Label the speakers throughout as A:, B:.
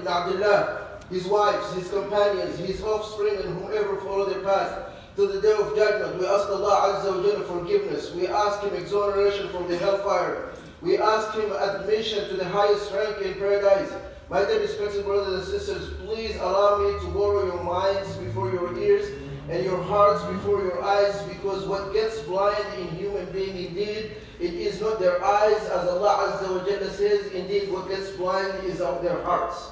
A: ibn Abdullah, his wives, his companions, his offspring, and whomever follow their path to the day of judgment. We ask Allah Azza wa Jalla forgiveness. We ask Him exoneration from the hellfire. We ask Him admission to the highest rank in paradise. My dear respected brothers and sisters, please allow me to borrow your minds before your ears and your hearts before your eyes, because what gets blind in human being, indeed, it is not their eyes, as Allah Azza wa Jalla says, indeed what gets blind is of their hearts.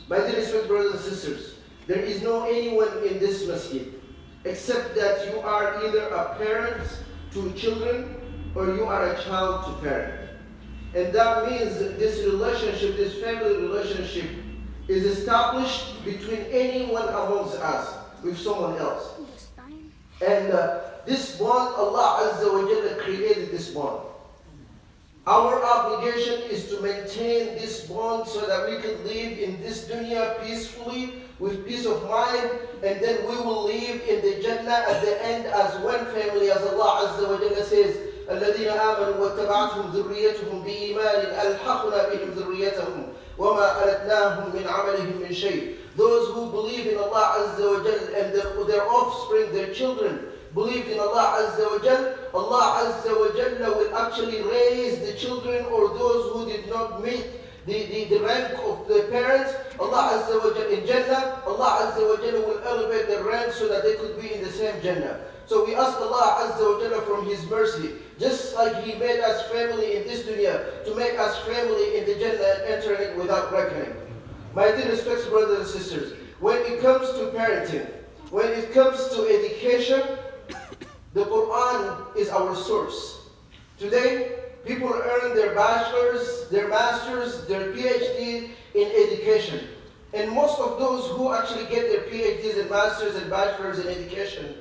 A: My dear respected brothers and sisters, there is no anyone in this masjid except that you are either a parent to children or you are a child to parent. And that means this relationship, this family relationship, is established between anyone amongst us with someone else. And this bond, Allah Azza wa Jalla created this bond. Our obligation is to maintain this bond so that we can live in this dunya peacefully, with peace of mind, and then we will live in the Jannah at the end as one family, as Allah Azza wa Jalla says, الذين آمنوا واتبعتهم ذريتهم بإيمان ألحقنا بهم ذريتهم وما ألتناهم من عملهم من شيء. Those who believe in Allah Azza wa Jal and their offspring, their children, believe in Allah Azza wa Jal, Allah Azza wa Jalla will actually raise the children or those who did not meet the rank of the parents. Allah Azza wa Jalla in Jannah, Allah Azza wa Jalla will elevate their rank so that they could be in the same Jannah. So we ask Allah Azza wa Jalla from His mercy, just like He made us family in this dunya, to make us family in the Jannah and enter it without reckoning. My dear respected brothers and sisters, when it comes to parenting, when it comes to education, the Quran is our source. Today, people earn their bachelor's, their master's, their PhD in education. And most of those who actually get their PhDs and masters and bachelor's in education,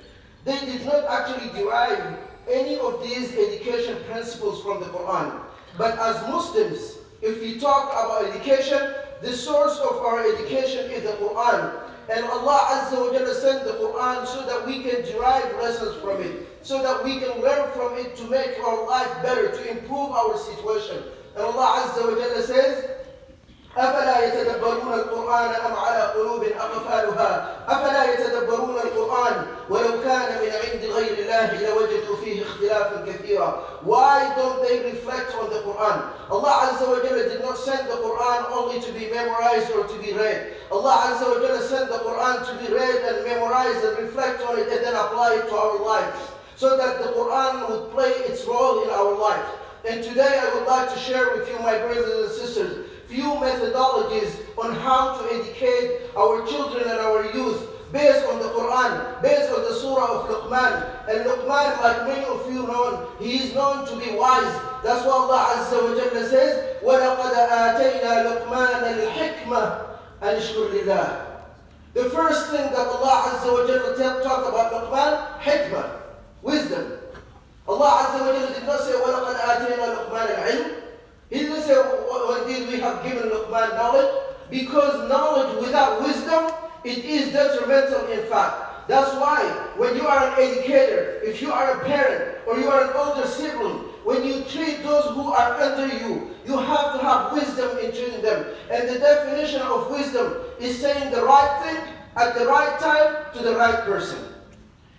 A: they did not actually derive any of these education principles from the Quran. But as Muslims, if we talk about education, the source of our education is the Quran. And Allah Azza wa Jalla sent the Quran so that we can derive lessons from it, so that we can learn from it to make our life better, to improve our situation. And Allah Azza wa Jalla says, أفلا يتدبرون القرآن أم على قلوب أقفالها أفلا يتدبرون القرآن ولو كان من عند غير الله لوجدوا فيه اختلافا كثيرا. Why don't they reflect on the Quran? Allah Azza wa Jalla did not send the Quran only to be memorized or to be read. Allah Azza wa Jalla sent the Quran to be read and memorized and reflect on it and then apply it to our lives, so that the Quran would play its role in our life. And today I would like to share with you, my brothers and sisters, few methodologies on how to educate our children and our youth based on the Quran, based on the surah of Luqman. And Luqman, like many of you know, he is known to be wise. That's why Allah Azza wa Jalla says, وَلَقَدْ آتَيْنَا لُقْمَانَ الْحِكْمَةَ أَنِ اشْكُرْ لِلَّهِ. The first thing that Allah Azza wa Jalla talked about Luqman, hikmah, wisdom. Allah Azza wa Jalla did not say, وَلَقَدْ آتَيْنَا لُقْمَانَ الْعِلْمَ. He didn't say, when did we have given Luqman knowledge? Because knowledge without wisdom, it is detrimental in fact. That's why when you are an educator, if you are a parent or you are an older sibling, when you treat those who are under you, you have to have wisdom in treating them. And the definition of wisdom is saying the right thing at the right time to the right person.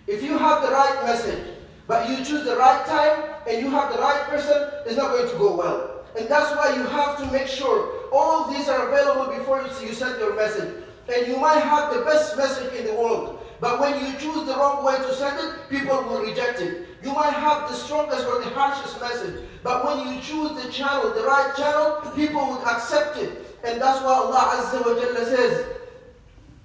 A: If you have the right message, but you choose the right time and you have the right person, it's not going to go well. And that's why you have to make sure all of these are available before you send your message. And you might have the best message in the world, but when you choose the wrong way to send it, people will reject it. You might have the strongest or the harshest message, but when you choose the channel, the right channel, people would accept it. And that's why Allah Azza wa Jalla says,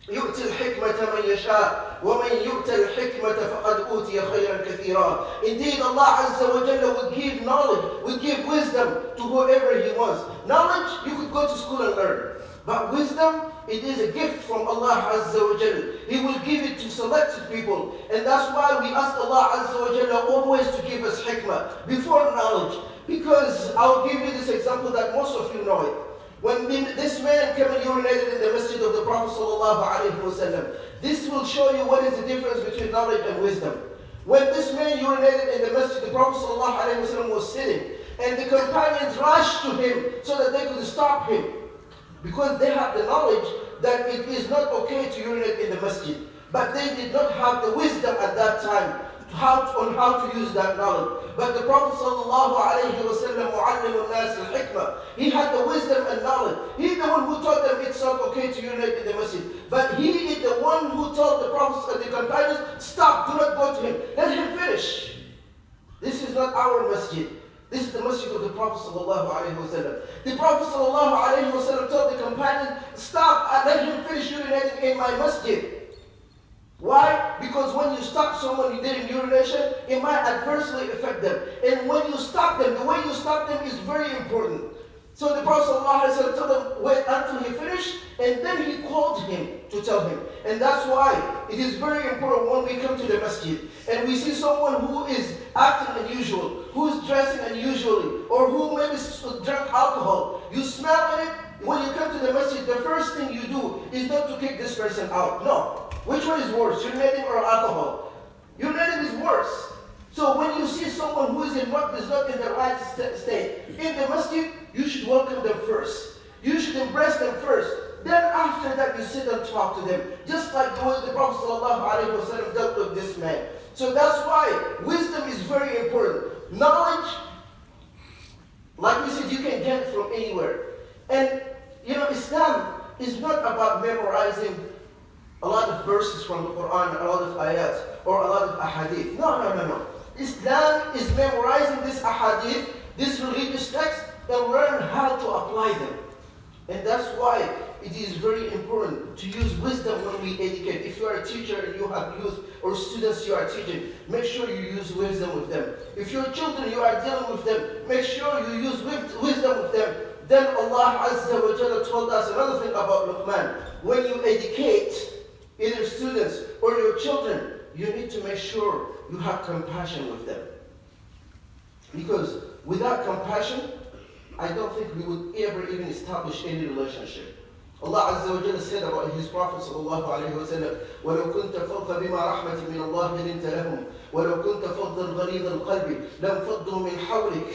A: يؤتي الحكمة من يشاء ومن يؤتى الحكمة فقد أوتي خيرا كثيرا. Indeed, Allah Azza wa Jalla will give knowledge, will give wisdom to whoever He wants. Knowledge, you could go to school and learn. But wisdom, it is a gift from Allah Azza wa Jalla. He will give it to selected people. And that's why we ask Allah Azza wa Jalla always to give us hikmah before knowledge. Because I'll give you this example that most of you know it. When this man came and urinated in the masjid of the Prophet ﷺ, this will show you what is the difference between knowledge and wisdom. When this man urinated in the masjid, the Prophet ﷺ was sitting, and the companions rushed to him so that they could stop him. Because they have the knowledge that it is not okay to urinate in the masjid. But they did not have the wisdom at that time on how to use that knowledge. But the Prophet ﷺ, mu'allim al-nas al-hikmah, he had the wisdom and knowledge. He's the one who taught them it's not okay to urinate in the masjid. But he is the one who told the Prophets and the companions, stop, do not go to him. Let him finish. This is not our masjid. This is the masjid of the Prophet ﷺ. The Prophet ﷺ told the companion, stop and let him finish urinating in my masjid. Why? Because when you stop someone who did urination, it might adversely affect them. And when you stop them, the way you stop them is very important. So the Prophet ﷺ told them, wait until he finished, and then he called him to tell him. And that's why it is very important when we come to the masjid and we see someone who is acting unusual, who is dressing unusually, or who maybe drank alcohol. You smell it. When you come to the masjid, the first thing you do is not to kick this person out. No. Which one is worse, urinating or alcohol? Urinating is worse. So when you see someone who is not in the right state in the masjid, you should welcome them first. You should embrace them first. Then after that, you sit and talk to them, just like the way the Prophet ﷺ dealt with this man. So that's why wisdom is very important. Knowledge, like we said, you can get it from anywhere. And Islam is not about memorizing a lot of verses from the Quran, a lot of ayats, or a lot of ahadith. No. Islam is memorizing this ahadith, this religious text, and learn how to apply them. And that's why it is very important to use wisdom when we educate. If you are a teacher and you have youth or students you are teaching, make sure you use wisdom with them. If your children you are dealing with them, make sure you use wisdom with them. Then Allah Azza wa Jalla told us another thing about Luqman. When you educate either students or your children, you need to make sure you have compassion with them. Because without compassion, I don't think we would ever even establish any relationship. Allah Azza wa Jalla said about His Prophet sallallahu alayhi wa sallam, وَلَوْ كُنْتَ فَضًّا بِمَا رَحْمَةٍ مِّنَ اللَّهِ لِنْتَ لَهُمْ وَلَوْ كُنْتَ فَضًّا غَلِيظَ الْقَلْبِ لَانْفَضُّوا مِنْ حَوْلِكَ.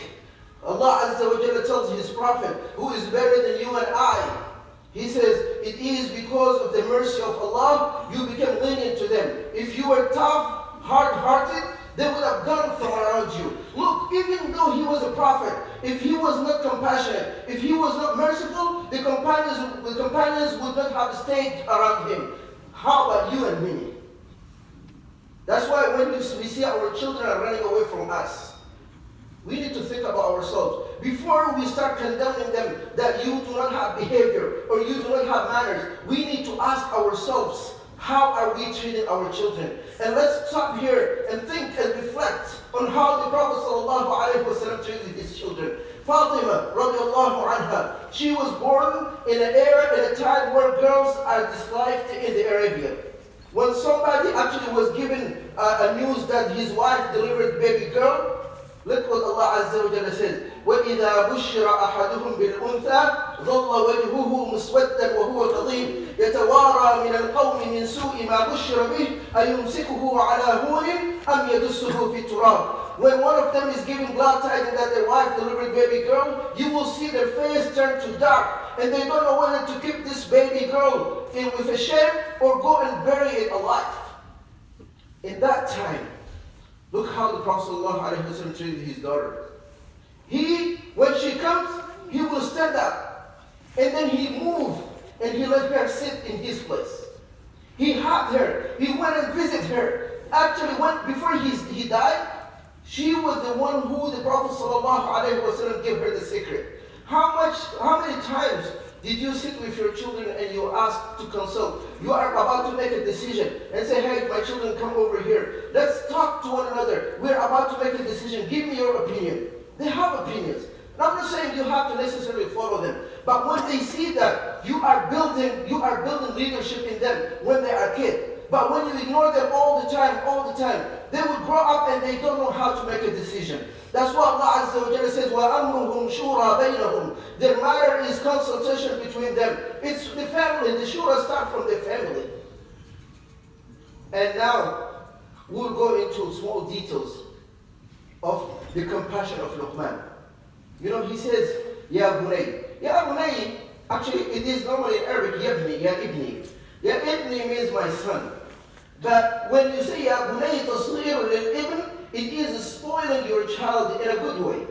A: Allah Azza wa Jalla tells His Prophet, who is better than you and I, He says, it is because of the mercy of Allah you become lenient to them. If you were tough, hard-hearted, they would have gone from around you. Look, even though he was a prophet, if he was not compassionate, if he was not merciful, the companions would not have stayed around him. How about you and me? That's why when we see our children are running away from us, we need to think about ourselves. Before we start condemning them that you do not have behavior or you do not have manners, we need to ask ourselves, how are we treating our children? And let's stop here and think and reflect on how the Prophet ﷺ treated his children. Fatima, radiallahu anha, she was born in an era, in a time where girls are disliked in the Arabia. When somebody actually was given a news that his wife delivered baby girl, look what Allah Azza wa Jalla says. وَإِذَا بُشِّرَ أَحَدُهُمْ بِالْأُنْثَى ظَلَّ وَجْهُهُ مُسْوَدًّا وَهُوَ كَظِيمٌ يَتَوَارَى مِنَ الْقَوْمِ مِنْ سُوءِ مَا بُشِّرَ بِهِ أَيُمْسِكُهُ عَلَى هُونٍ أَمْ يَدُسُّهُ فِي التُّرَابِ. When one of them is giving glad tidings that their wife delivered baby girl, you will see their face turn to dark, and they don't know whether to keep this baby girl with a shame or go and bury it alive. In that time, look how the Prophet ﷺ treated his daughter. When she comes, he will stand up. And then he moved and he let her sit in his place. He hugged her. He went and visited her. Actually, before he died, she was the one who the Prophet ﷺ gave her the secret. How many times did you sit with your children and you ask to consult? You are about to make a decision and say, hey, my children, come over here. Let's talk to one another. We're about to make a decision. Give me your opinion. They have opinions. And I'm not saying you have to necessarily follow them. But when they see that you are building leadership in them when they are kids. But when you ignore them all the time, they will grow up and they don't know how to make a decision. That's why Allah Azza wa Jalla says, وَأَمْرُهُمْ شُورَى بَيْنَهُمْ. Their matter is consultation between them. It's the family. The shura starts from the family. And now, we'll go into small details of the compassion of Luqman. He says, Ya Bunay. Ya Bunay, Actually, it is normally in Arabic, yabni, ya ibni. Ya ibni means my son. But when you say ya bunay tasghir lil ibn, it is spoiling your child in a good way.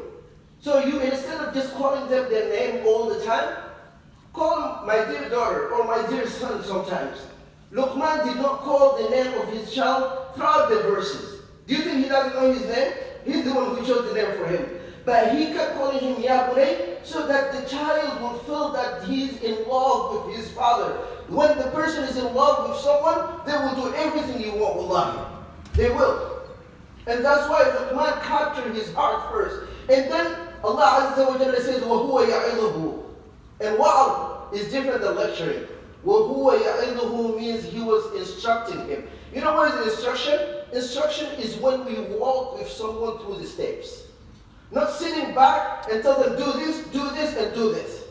A: So you, instead of just calling them their name all the time, call them my dear daughter or my dear son sometimes. Luqman did not call the name of his child throughout the verses. Do you think he doesn't know his name? He's the one who chose the name for him. But he kept calling him Ya Bunay so that the child will feel that he's in love with his father. When the person is in love with someone, they will do everything you want, wallahi. They will. And that's why Luqman captured his heart first. And then Allah Azza wa Jalla says, وَهُوَ يَعِظُهُ. And wa'al is different than lecturing. وَهُوَ يَعِظُهُ means he was instructing him. You know what is instruction? Instruction is when we walk with someone through the steps. Not sitting back and tell them, do this, and do this.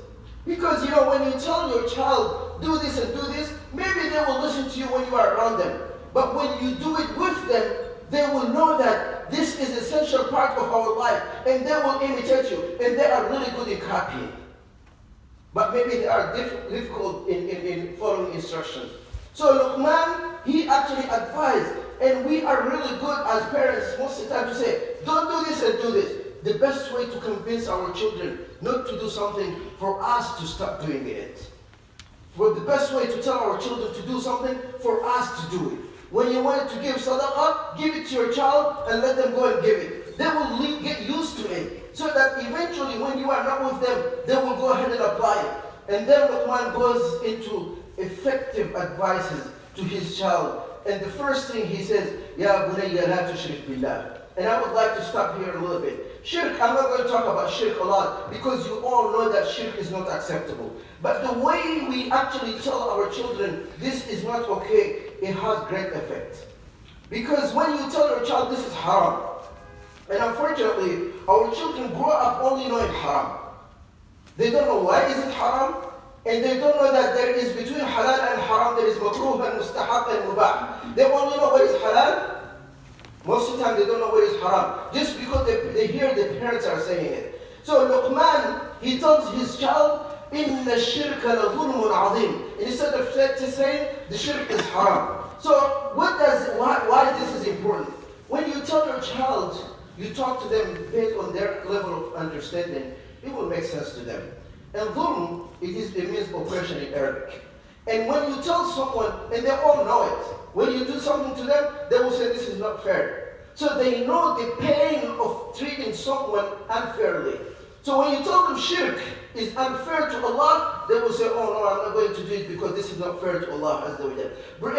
A: Because, you know, when you tell your child, do this and do this, maybe they will listen to you when you are around them. But when you do it with them, they will know that this is an essential part of our life. And they will imitate you. And they are really good in copying. But maybe they are difficult in following instructions. So Luqman, he actually advised. And we are really good as parents most of the time to say, don't do this and do this. The best way to convince our children not to do something for us to stop doing it. For the best way to tell our children to do something for us to do it. When you want to give sadaqah, give it to your child and let them go and give it. They will get used to it. So that eventually when you are not with them, they will go ahead and apply it. And then Luqman goes into effective advices to his child. And the first thing he says, Ya bunayya la tushrik billah. And I would like to stop here a little bit. Shirk, I'm not going to talk about shirk a lot because you all know that shirk is not acceptable. But the way we actually tell our children this is not okay, it has great effect. Because when you tell your child this is haram, and unfortunately, our children grow up only knowing haram. They don't know why is it haram, and they don't know that there is between halal and haram, there is makruh and mustahab and mubah. They only know what is halal. Most of the time they don't know what is haram, just because they hear the parents are saying it. So Luqman, he tells his child, إِنَّ الشِّرْكَ لَظُلْمٌ عَظِيمٌ. Instead of saying the shirk is haram. So why this is important? When you tell your child, you talk to them based on their level of understanding, it will make sense to them. And dhulm, it means oppression in Arabic. And when you tell someone, and they all know it, when you do something to them, they will say this is not fair. So they know the pain of treating someone unfairly. So when you tell them shirk is unfair to Allah, they will say, oh no, I'm not going to do it because this is not fair to Allah Azza wa Jalla. But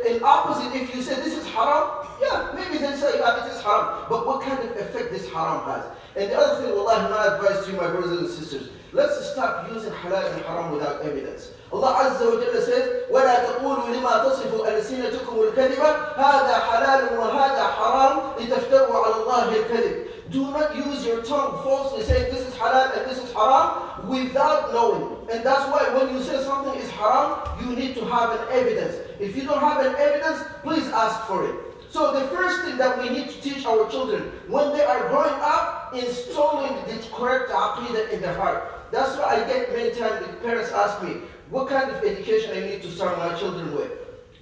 A: in opposite, if you say this is haram, yeah, maybe they say it is haram. But what kind of effect this haram has? And the other thing, wallahi, my advice to you, my brothers and sisters, let's stop using halal and haram without evidence. Allah Azza wa Jalla says, وَلَا تَقُولُوا لِمَا تَصِفُ أَلْسِنَتُكُمُ الْكَذِبَ هَذَا حَلَالٌ وَهَذَا حَرَامٌ لِتَفْتَرُوا عَلَى اللَّهِ الْكَذِبَ. Do not use your tongue falsely saying this is halal and this is haram without knowing. And that's why when you say something is haram, you need to have an evidence. If you don't have an evidence, please ask for it. So the first thing that we need to teach our children when they are growing up, installing the correct aqidah in their heart. That's why I get many times the parents ask me, what kind of education I need to start my children with?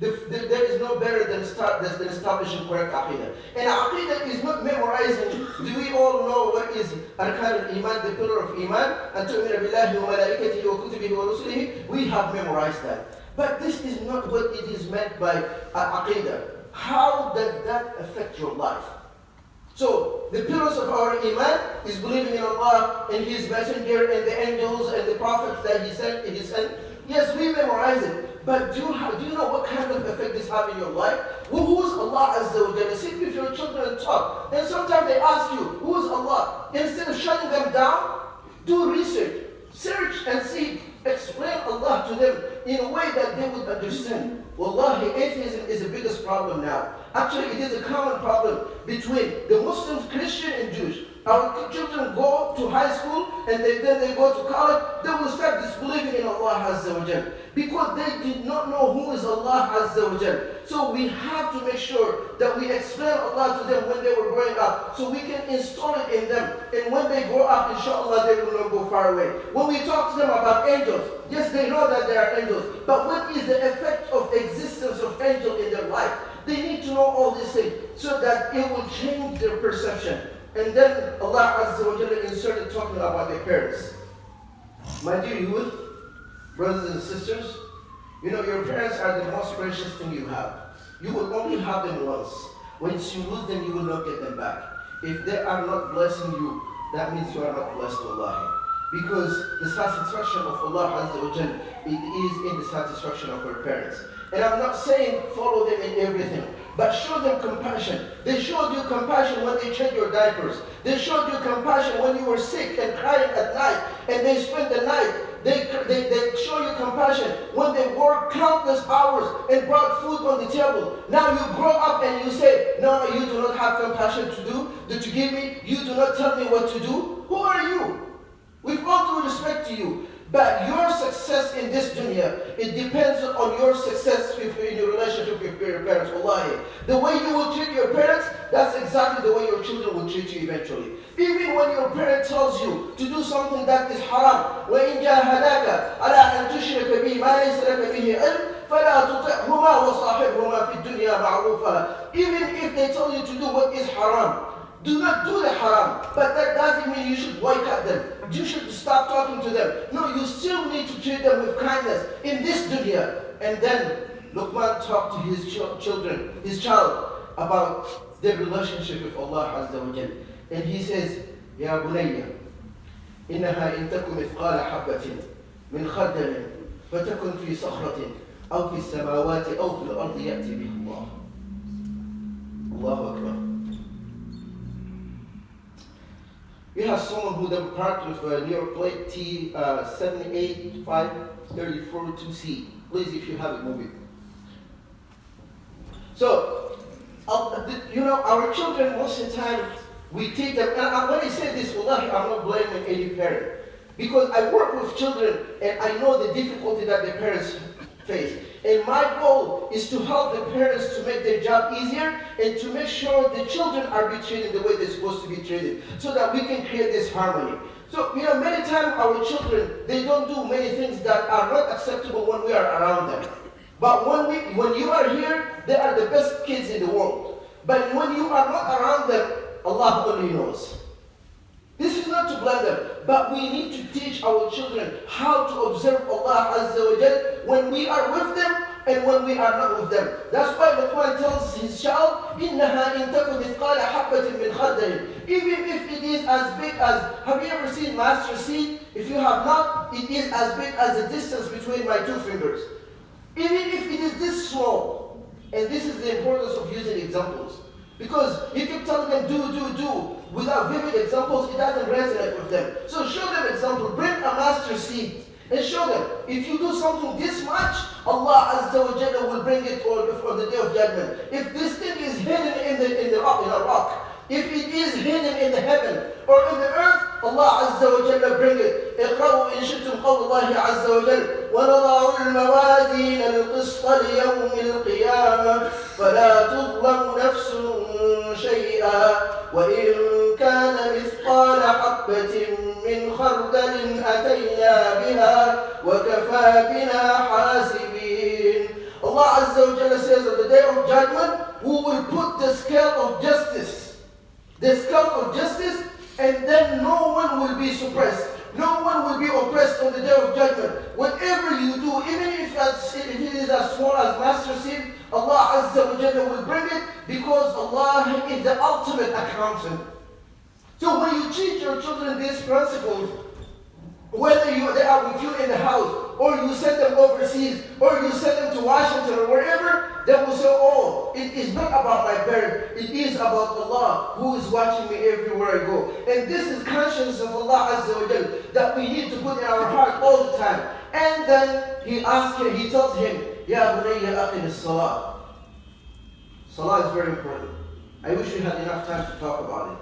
A: There is no better than establishing correct aqidah. And aqidah is not memorizing. Do we all know what is arkan al-iman, the pillar of iman? And tu'mina billahi wa malaikatihi wa kutubihi wa rusulihi. We have memorized that. But this is not what it is meant by aqidah. How does that affect your life? So, the pillars of our iman is believing in Allah and His messenger and the angels and the prophets that He sent. Yes, we memorize it. But do you know what kind of effect this has in your life? Well, who is Allah Azza wa Jalla? Sit with your children and talk. And sometimes they ask you, who is Allah? Instead of shutting them down, do research. Search and see. Explain Allah to them in a way that they would understand. Wallahi, atheism is the biggest problem now. Actually, it is a common problem between the Muslims, Christian, and Jewish. Our children go to high school and then they go to college, they will start disbelieving in Allah Azza wa Jal because they did not know who is Allah Azza wa Jal. So we have to make sure that we explain Allah to them when they were growing up so we can install it in them. And when they grow up, inshallah, they will not go far away. When we talk to them about angels, yes, they know that they are angels, but what is the effect of existence of angel in their life? They need to know all these things so that it will change their perception. And then Allah Azza wa Jalla inserted talking about their parents. My dear youth, brothers and sisters, you know your parents are the most precious thing you have. You will only have them once. Once you lose them, you will not get them back. If they are not blessing you, that means you are not blessed, wallahi. Because the satisfaction of Allah Azza wa Jalla, it is in the satisfaction of our parents. And I'm not saying follow them in everything, but show them compassion. They showed you compassion when they changed your diapers. They showed you compassion when you were sick and crying at night, and they spent the night. They show you compassion when they worked countless hours and brought food on the table. Now you grow up and you say, no, you do not have compassion to give me. You do not tell me what to do. Who are you? With all due respect to you. But your success in this dunya, it depends on your success in your relationship with your parents. Wallahi. The way you will treat your parents, that's exactly the way your children will treat you eventually. Even when your parent tells you to do something that is haram, وَإِنْ جَاهَدَاكَ عَلَىٰ أَنْ تُشْرِكَ بِي مَا لَيْسَ لَكَ بِهِ عِلْمٌ فَلَا تُطِعْهُمَا وَصَاحِبْهُمَا فِي الدُّنْيَا مَعْرُوفًا. Even if they tell you to do what is haram, do not do the haram, but that doesn't mean you should boycott them. You should stop talking to them. No, you still need to treat them with kindness in this dunya. And then Luqman talked to his child, about their relationship with Allah Azza wa Jal. And he says, Ya bunayya, innaha in taku mithqala habbatin min khardalin, fatakun fi sakhratin, aw fi samawati, aw fi al-ardi ya'ti bihi Allah. Allahu Akbar. We have someone who then parked with a New York plate T 78534-2C. Please, if you have it, move it. So, our children, most of the time, we take them, and when I say this, wallahi, I'm not blaming any parent. Because I work with children, and I know the difficulty that the parents face. And my goal is to help the parents to make their job easier and to make sure the children are being treated the way they're supposed to be treated so that we can create this harmony. So, many times our children, they don't do many things that are not acceptable when we are around them. But when you are here, they are the best kids in the world. But when you are not around them, Allah only knows. This is not to blame them, but we need to teach our children how to observe Allah Azza wa Jal when we are with them and when we are not with them. That's why Luqman tells his child, إِنَّهَا إِن تَكُ مِثْقَالَ حَبَّةٍ مِّنْ خَرْدَلٍ. Even if it is as big as, have you ever seen mustard seed? If you have not, it is as big as the distance between my two fingers. Even if it is this small, and this is the importance of using examples. Because you keep telling them, do, without vivid examples, it doesn't resonate with them. So show them example, bring a mustard seed, and show them, if you do something this much, Allah Azza wa Jalla will bring it on the day of judgment. If this thing is hidden in a rock, if it is hidden in the heaven or in the earth, Allah Azza wa Jalla bring it. اقرأوا إن شئتم قول الله عز وجل ونضع الموازين القسط ليوم القيامة فلا تظلم نفس شيئا وإن كان مثقال حبة من خردل أتينا بها وكفى بنا حاسبين. Allah Azza wa Jalla says on the day of judgment, we will put the scale of justice. The scale of justice, and then no one will be suppressed. No one will be oppressed on the day of judgment. Whatever you do, even if it is as small as mustard seed, Allah Azza wa Jalla will bring it because Allah is the ultimate accountant. So when you teach your children these principles, whether they are with you in the house, or you send them overseas, or you send them to Washington or wherever, they will say, oh, it is not about my parent, it is about Allah who is watching me everywhere I go. And this is conscience of Allah Azza wa Jal that we need to put in our heart all the time. And then he tells him, Ya bunayya aqim as-salah. Salah is very important. I wish we had enough time to talk about it.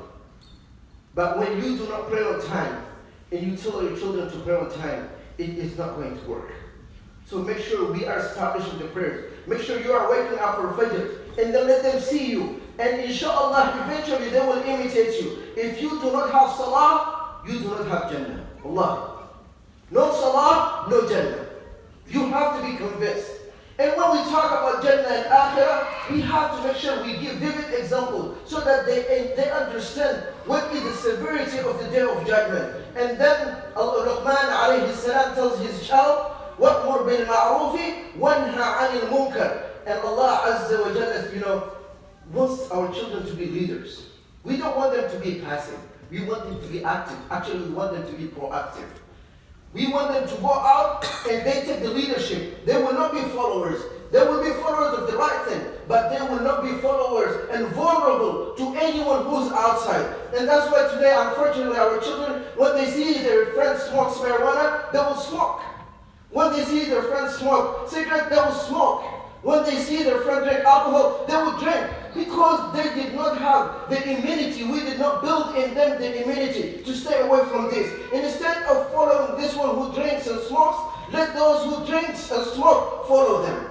A: But when you do not pray on time, and you tell your children to pray on time, it is not going to work. So make sure we are establishing the prayers. Make sure you are waking up for Fajr, and then let them see you. And inshallah, eventually they will imitate you. If you do not have Salah, you do not have Jannah. Allah. No Salah, no Jannah. You have to be convinced. And when we talk about Jannah and Akhirah, we have to make sure we give vivid examples so that they understand what is the severity of the Day of Judgment. And then Luqman alayhi salam tells his child, وَأْمُرْ بِالْمَعْرُوفِ وَانْهَ عَنِ الْمُنْكَرِ. And Allah Azza wa Jalla, wants our children to be leaders. We don't want them to be passive. We want them to be active. Actually, we want them to be proactive. We want them to go out and they take the leadership. They will not be followers. They will be followers of the right thing, but they will not be followers and vulnerable to anyone who's outside. And that's why today, unfortunately, our children, when they see their friends smoke marijuana, they will smoke. When they see their friends smoke cigarette, they will smoke. When they see their friend drink alcohol, they will drink. Because they did not have the immunity. We did not build in them the immunity to stay away from this. And instead of following this one who drinks and smokes, let those who drinks and smoke follow them.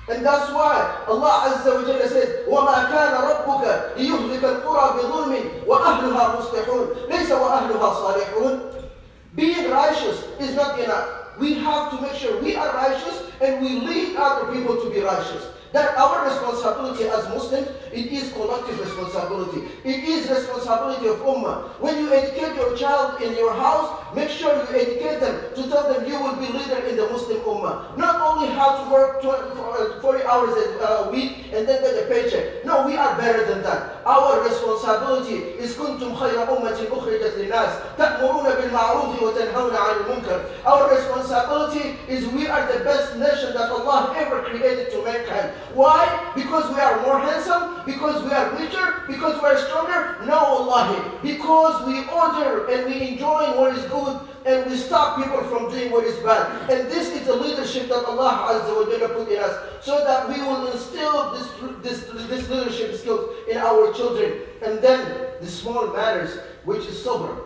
A: And that's why Allah Azza wa Jalla says, وَمَا كَانَ رَبُّكَ لِيُهْلِكَ الْقُرَى بِظُلْمٍ وَأَهْلُهَا مُصْلِحُونَ لَيْسَ وَأَهْلُهَا صَالِحُونَ. Being righteous is not enough. We have to make sure we are righteous and we lead other people to be righteous. That our responsibility as Muslims, it is collective responsibility. It is responsibility of Ummah. When you educate your child in your house, make sure you educate them to tell them you will be leader in the Muslim Ummah. Not only how to work 40 hours a week and then get a paycheck. No, we are better than that. Our responsibility is كنتم خير أمة أخرجت للناس تأمرون بالمعروف وتنهون عن المنكر. Our responsibility is we are the best nation that Allah ever created to mankind. Why? Because we are more handsome? Because we are richer? Because we are stronger? No, wallahi. Because we order and we enjoy what is good and we stop people from doing what is bad. And this is the leadership that Allah Azza wa Jalla put in us so that we will instill this leadership skills in our children. And then the small matters, which is sober.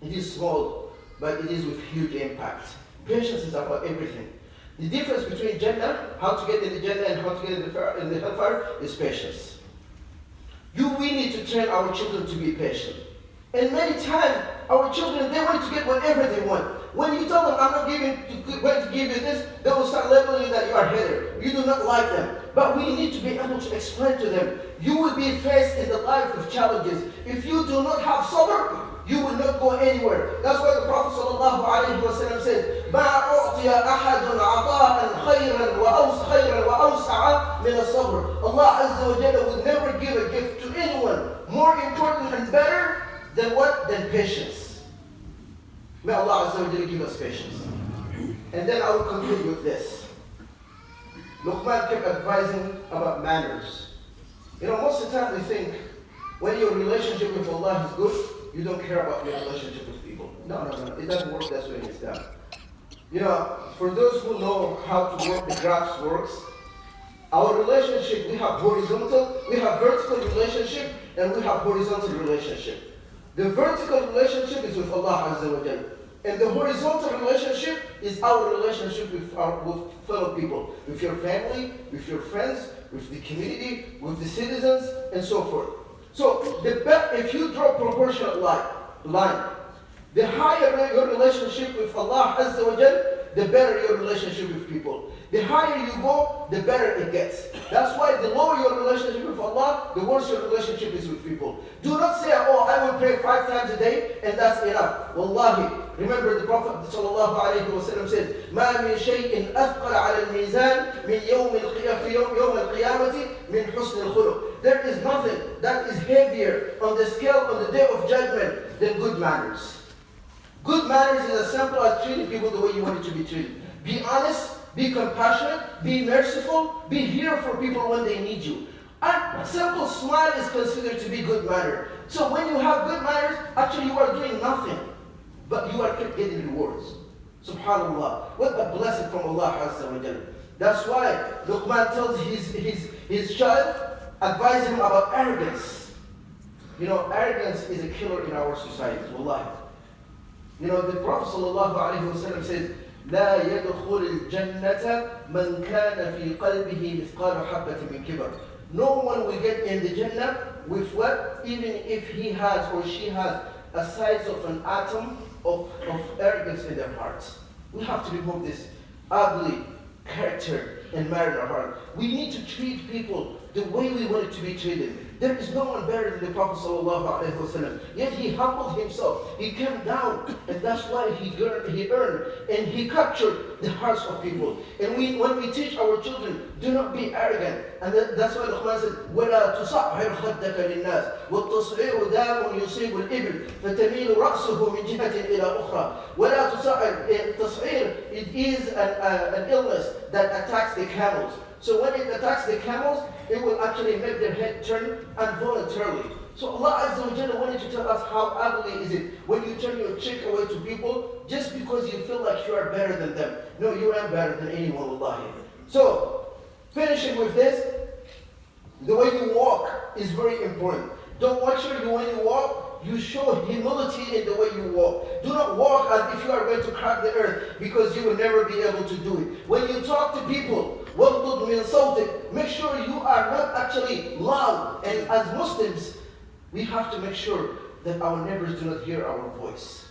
A: It is small, but it is with huge impact. Patience is about everything. The difference between Jannah, how to get in the Jannah and how to get in the hellfire, is patience. We need to train our children to be patient. And many times, our children, they want to get whatever they want. When you tell them, I'm not going to give you this, they will start labeling you that you are a hater. You do not like them. But we need to be able to explain to them, you will be faced in the life with challenges. If you do not have sabr, you will not go anywhere. That's why the Prophet ﷺ says, مَا أُعْطِيَ أَحَدٌ عَطَاءً خَيْرًا وَأَوْسَعَ مِنَ الصَّبْرِ. Allah Azza wa Jalla will never give a gift to anyone more important and better than what? Than patience. May Allah Azza wa Jalla give us patience. And then I will conclude with this. Luqman kept advising about manners. Most of the time we think when your relationship with Allah is good, you don't care about your relationship with people. No. It doesn't work that way in Islam. For those who know how to work the graphs works, our relationship, we have vertical relationship, and we have horizontal relationship. The vertical relationship is with Allah Azza wa Jalla. And the horizontal relationship is our relationship with fellow people, with your family, with your friends, with the community, with the citizens, and so forth. So, if you draw proportionate line, the higher your relationship with Allah Azza wa Jal, the better your relationship with people. The higher you go, the better it gets. That's why the lower your relationship with Allah, the worse your relationship is with people. Do not say, I will pray 5 times a day and that's enough. Wallahi. Remember the Prophet ﷺ said, مَا مِنْ شَيْءٍ أَثْقَلَ عَلَى الْمِيزَانِ مِنْ يَوْمِ الْقِيَامَةِ مِنْ حُسْنِ الْخُلُقِ. There is nothing that is heavier on the scale on the day of judgment than good manners. Good manners is as simple as treating people the way you want it to be treated. Be honest, be compassionate, be merciful, be here for people when they need you. A simple smile is considered to be good manner. So when you have good manners, actually you are doing nothing, but you are getting rewards. Subhanallah. What a blessing from Allah Azza wa Jalla. That's why Luqman tells his child, advise him about arrogance. You know, arrogance is a killer in our society, wallahi. You know, the Prophet ﷺ says, لا يدخل الجنة من كان في قلبه مثقال حبة من كبر. No one will get in the Jannah with what? Even if he has or she has a size of an atom of arrogance in their hearts. We have to remove this ugly character and matter in our heart. We need to treat people the way we want it to be treated. There is no one better than the Prophet ﷺ. Yet he humbled himself. He came down, and that's why he earned and he captured the hearts of people. And when we teach our children, do not be arrogant. And that's why Luqman said, وَلَا تُصَعِّرْ خَدَّكَ لِلنَّاسِ وَالتَّصْعِيرُ دَامٌ يُصِيبُ الْإِبِلِ فَتَمِيلُ رَأْسُهُ مِنْ جِهَةٍ إِلَى أُخْرَى. وَلَا تُصَعِّرْ. التصعير, it is an illness that attacks the camels. So when it attacks the camels, it will actually make their head turn involuntarily. So Allah Azza wa Jalla wanted to tell us how ugly is it when you turn your cheek away to people just because you feel like you are better than them. No, you aren't better than anyone, wallahi. So, finishing with this, the way you walk is very important. Don't make sure when you walk, you show humility in the way you walk. Do not walk as if you are going to crack the earth, because you will never be able to do it. When you talk to people, وَغْضُضْ مِنْ صَوْتِكَ, make sure you are not actually loud. And as Muslims, we have to make sure that our neighbors do not hear our voice.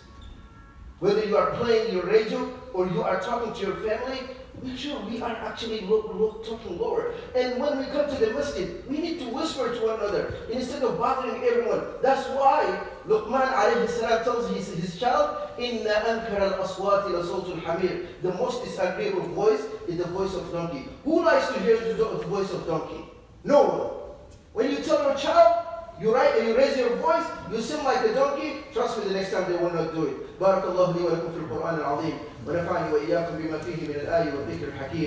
A: Whether you are playing your radio or you are talking to your family, make sure we are actually talking lower. And when we come to the masjid, we need to whisper to one another instead of bothering everyone. That's why Luqman alayhi salam tells his child, إِنَّ أَنْكَرَ الْأَصْوَاتِ لَصَوْتُ الْحَمِيرِ. The most disagreeable voice is the voice of donkey. Who likes to hear the voice of donkey? No one. When you tell your child, you raise your voice, you sing like a donkey, trust me, the next time they will not do it. بارك الله لي ولكم في القرآن العظيم ونفعني وإياكم بما فيه من الآية والذكر الحكيم.